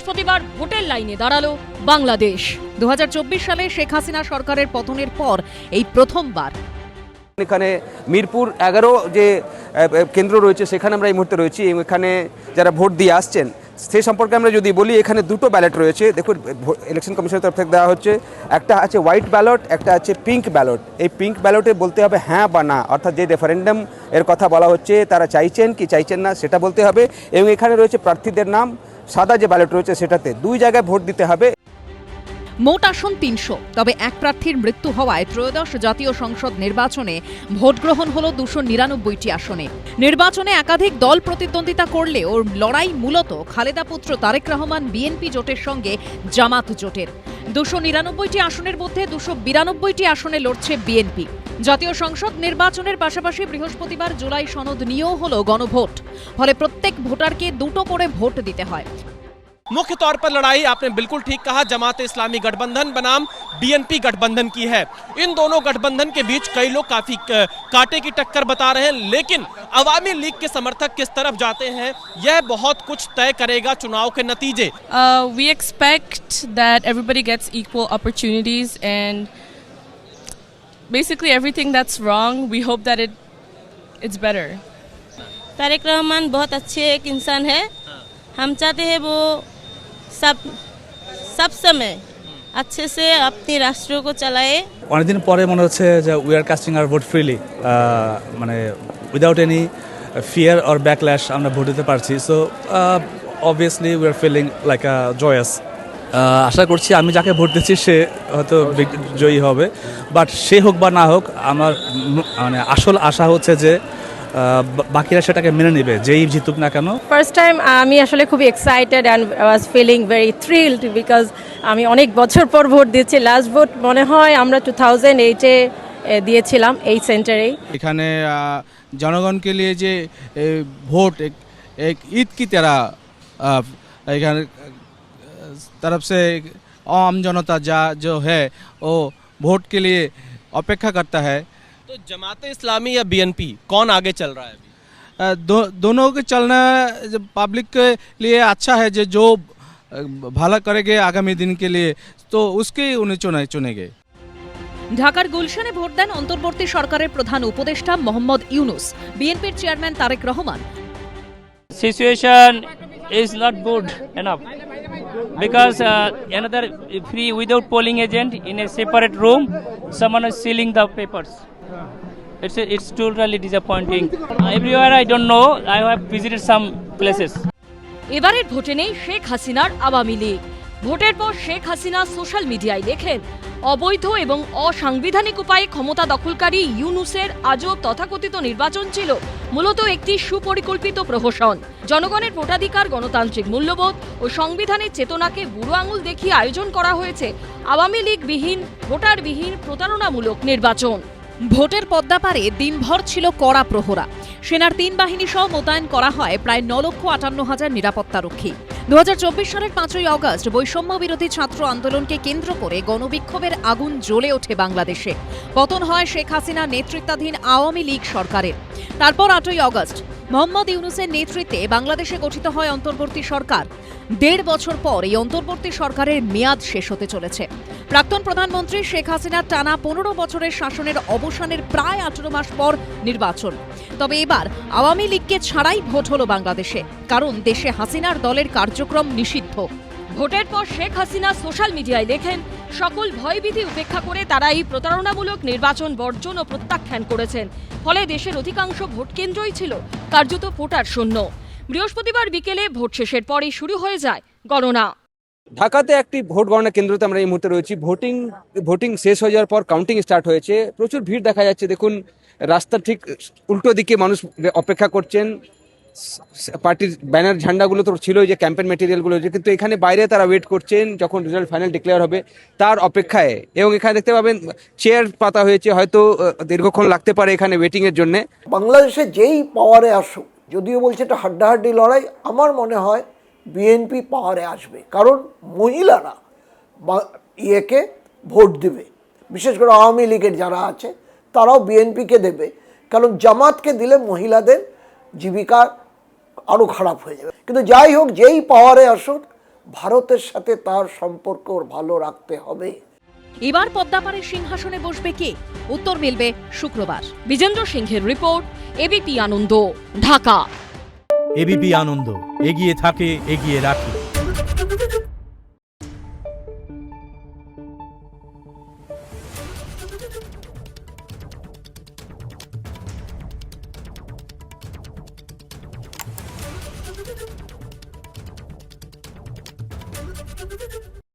বৃহস্পতিবার ভোটের লাইনে দাঁড়ালো বাংলাদেশ। 2024 সালে শেখ হাসিনা সরকারের পতনের পর এই প্রথমবার এখানে মিরপুর 11 যে কেন্দ্র রয়েছে সেখানে আমরা এই মুহূর্তে রয়েছি। এখানে যারা ভোট দিয়ে আসছেন সেই সম্পর্কে আমরা যদি বলি, এখানে দুটো ব্যালট রয়েছে। দেখুন, ইলেকশন কমিশনের তরফ থেকে দেওয়া হচ্ছে, একটা আছে হোয়াইট ব্যালট, একটা আছে পিঙ্ক ব্যালট। এই পিঙ্ক ব্যালটে বলতে হবে হ্যাঁ বা না, অর্থাৎ যে রেফারেন্ডাম এর কথা বলা হচ্ছে তারা চাইছেন কি চাইছেন না সেটা বলতে হবে। এবং এখানে রয়েছে প্রার্থীদের নাম। সাদা যে ব্যালট রয়েছে সেটাতে 2 জায়গায় ভোট দিতে হবে। মোট আসন 300, তবে এক প্রার্থীর মৃত্যু হওয়ায় ত্রয়োদশ জাতীয় সংসদ নির্বাচনে ভোট গ্রহণ হল 299টি আসনে। নির্বাচনে একাধিক দল প্রতিদ্বন্দ্বিতা করলেও লড়াই মূলত খালেদা পুত্র তারেক রহমান বিএনপি জোটের সঙ্গে জামাত জোটের। 299টি আসনের মধ্যে 292টি আসনে লড়ছে বিএনপি। জাতীয় সংসদ নির্বাচনের পাশাপাশি বৃহস্পতিবার জুলাই সনদ নিয়েও হল গণভোট। ফলে প্রত্যেক ভোটারকে 2টো করে ভোট দিতে হয়। मुख्य तौर पर लड़ाई आपने बिल्कुल ठीक कहा, जमात इस्लामी गठबंधन बनाम बीएनपी गठबंधन की है। इन दोनों गठबंधन के बीच कई लोग काफी कांटे की टक्कर बता रहे हैं, लेकिन अवामी लीग के समर्थक किस तरफ जाते हैं यह बहुत कुछ तय करेगा चुनाव के नतीजे। We expect that everybody gets equal opportunities, and basically everything that's wrong, we hope that it's better. तारेक रहमान बहुत अच्छे एक इंसान है। हम चाहते हैं वो सब समय अच्छे से अपने राष्ट्र को चलाए। অনেকদিন পরে মনে হচ্ছে যে we are casting our vote freely, মানে without any fear or backlash আমরা ভোট দিতে পারছি। So obviously we are feeling like joyous. আশা করছি আমি যাকে ভোট দিচ্ছি সে হয়তো জয়ী হবে, বাট সে হোক বা না হোক আমার মানে আসল আশা হচ্ছে যে বাকিরা সেটাকে মেনে নেবে, যেই জিতুক না কেন। ফার্স্ট টাইম আমি আসলে খুবই excited and was feeling very thrilled because আমি অনেক বছর পর ভোট দিচ্ছি। লাস্ট ভোট মনে হয় আমরা 2008-এ দিয়েছিলাম এই সেন্টারেই। এখানে জনগণকে লিয়ে যে ভোট एक ईद की तरह तरफ से आम जनता जो है वो वोट के लिए अपेक्षा करता है। तो जमात इस्लामी या बीएनपी कौन आगे चल रहा है अभी? दोनों के चलना पब्लिक के लिए अच्छा है, जो भला करेंगे आगामी दिन के लिए तो उसके उन्हें चुनेंगे। ঢাকার গুলশানে ভোট দেন অন্তর্বর্তী সরকারের প্রধান উপদেষ্টা মোহাম্মদ ইউনুস, বিএনপির chairman Tarique Rahman. Situation is not good enough because another free without polling agent in a separate room, someone is sealing the papers. It's totally disappointing. Everywhere I don't know, I have visited some places. এবারের ভোটে নেই শেখ হাসিনার আওয়ামী লীগ। ভোটের পর Sheikh Hasina social মিডিয়ায় লেখেন, অবৈধ এবং অসাংবিধানিক উপায়ে ক্ষমতা দখলকারী ইউনুসের আজব তথাকথিত নির্বাচন ছিল মূলত একটি সুপরিকল্পিত প্রহসন। জনগণের ভোটাধিকার, গণতান্ত্রিক মূল্যবোধ ও সংবিধানের চেতনাকে বুড়ো আঙুল দেখিয়ে আয়োজন করা হয়েছে আওয়ামী লীগবিহীন, ভোটারবিহীন প্রতারণামূলক নির্বাচন। ভোটের পদ্মাপারে দিনভর ছিল কড়া প্রহরা। সেনার 3 বাহিনী সহ মোতায়েন করা হয় প্রায় 9,58,000 নিরাপত্তারক্ষী। 2024 সালের 5ই অগস্ট বৈষম্য বিরোধী ছাত্র আন্দোলনকে কেন্দ্র করে গণবিক্ষোভের আগুন জ্বলে ওঠে বাংলাদেশে। পতন হয় শেখ হাসিনা নেতৃত্বাধীন আওয়ামী লীগ সরকারের। তারপর 8ই অগস্ট মোহাম্মদ ইউনুসের নেতৃত্বে বাংলাদেশে গঠিত হয় অন্তর্বর্তী সরকার। 1.5 বছর পর এই অন্তর্বর্তী সরকারের মেয়াদ শেষ হতে চলেছে। প্রাক্তন প্রধানমন্ত্রী শেখ হাসিনার টানা 15 বছরের শাসনের অবসানের প্রায় 18 মাস পর নির্বাচন। তবে এবার আওয়ামী লীগকে ছাড়াই ভোট হলো বাংলাদেশে, কারণ দেশে হাসিনার দলের কার্যক্রম নিষিদ্ধ। ভোটের পর শেখ হাসিনা সোশ্যাল মিডিয়ায় লেখেন, সকল ভয়ভীতি উপেক্ষা করে তারা এই প্রতারণামূলক নির্বাচন বর্জন ও প্রত্যাখ্যান করেছেন। ফলে দেশের অধিকাংশ ভোট কেন্দ্রই ছিল কার্যত ভোটার শূন্য। বৃহস্পতিবার বিকেলে ভোট শেষের পরই শুরু হয়ে যায় গণনা। ঢাকাতে একটি ভোট গণনা কেন্দ্রতে আমরা এই মুহূর্তে রয়েছি। ভোটিং শেষ হয়ে যাওয়ার পর কাউন্টিং স্টার্ট হয়েছে। প্রচুর ভিড় দেখা যাচ্ছে। দেখুন, রাস্তার ঠিক উল্টো দিকে মানুষ অপেক্ষা করছেন। পার্টির ব্যানার ঝান্ডাগুলো তো ছিলই, যে ক্যাম্পেন ম্যাটেরিয়ালগুলো, কিন্তু এখানে বাইরে তারা ওয়েট করছেন যখন রেজাল্ট ফাইনাল ডিক্লেয়ার হবে তার অপেক্ষায়। এবং এখানে দেখতে পাবেন চেয়ার পাতা হয়েছে, হয়তো দীর্ঘক্ষণ লাগতে পারে এখানে ওয়েটিংয়ের জন্য। বাংলাদেশে যেই পাওয়ারে আসুক, যদিও বলছে এটা হাড্ডাহাড্ডি লড়াই, আমার মনে হয় বিএনপি পাওয়ারে আসবে, কারণ মহিলারা ইয়েকে ভোট দেবে। বিশেষ করে আওয়ামী লীগের যারা আছে তারাও বিএনপিকে দেবে, কারণ জামাতকে দিলে মহিলাদের জীবিকা আরও খারাপ হয়ে যাবে। কিন্তু যাই হোক, যেই পাওয়ারে আসুক ভারতের সাথে তার সম্পর্ক ভালো রাখতে হবে। এবার পদ্মাপাড়ের সিংহাসনে বসবে কে? উত্তর মিলবে শুক্রবার। বিজেন্দ্র সিংহের রিপোর্ট, এবিপি আনন্দ, ঢাকা। এবিপি আনন্দ, এগিয়ে থাকে, এগিয়ে রাখে।